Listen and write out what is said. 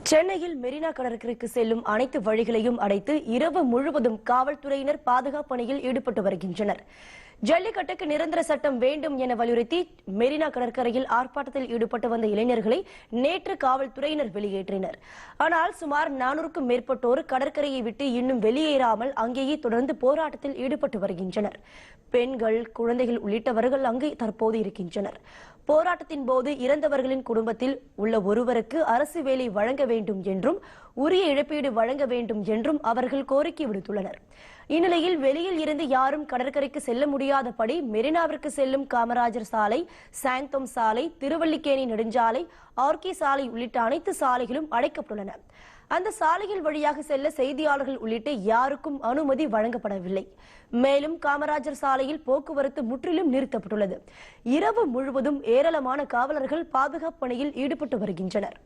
சென்னையில் மெரினா கடற்கரைக்கு செல்லும் அனைத்து வழிகளையும் அடைத்து இரவு முழுவதும் காவல்துறையினர் பாதுகாப்பு பணியில் ஈடுபட்டு வருகின்றனர். ஜல்லிக்கட்டுக்கு நிரந்தர சட்டம் வேண்டும் என வலியுறுத்தி மெரினா கடற்கரையில் ஆர்ப்பாட்டத்தில் ஈடுபட்டு வந்த இளைஞர்களை நேற்று காவல்துறையினர் வெளியேற்றினர். ஆனால் சுமார் 400க்கும் மேற்பட்டோர் கடற்கரையை விட்டு இன்னும் வெளியேறாமல் அங்கேயே தொடர்ந்து போராட்டத்தில் ஈடுபட்டு வருகின்றனர். பெண்கள், குழந்தைகள் உள்ளிட்டவர்கள் அங்கே தற்போது இருக்கின்றனர். போராட்டத்தின் போது இறந்தவர்களின் குடும்பத்தில் உள்ள ஒருவருக்கு அரசு வேலை வழங்க வேண்டும் என்றும் உரிய இழப்பீடு வழங்க வேண்டும் என்றும் அவர்கள் கோரிக்கை விடுத்துள்ளனர். இந்நிலையில் வெளியில் இருந்து யாரும் கடற்கரைக்கு செல்ல முடியாதபடி மெரினாவிற்கு செல்லும் காமராஜர் சாலை, சாந்தோம் சாலை, திருவல்லிக்கேணி நெடுஞ்சாலை, ஆர்கே சாலை உள்ளிட்ட அனைத்து சாலைகளும் அடைக்கப்பட்டுள்ளன. அந்த சாலைகள் வழியாக செல்ல செய்தியாளர்கள் உள்ளிட்ட யாருக்கும் அனுமதி வழங்கப்படவில்லை. மேலும் காமராஜர் சாலையில் போக்குவரத்து முற்றிலும் நிறுத்தப்பட்டுள்ளது. இரவு முழுவதும் ஏராளமான காவலர்கள் பாதுகாப்பு பணியில் ஈடுபட்டு வருகின்றனர்.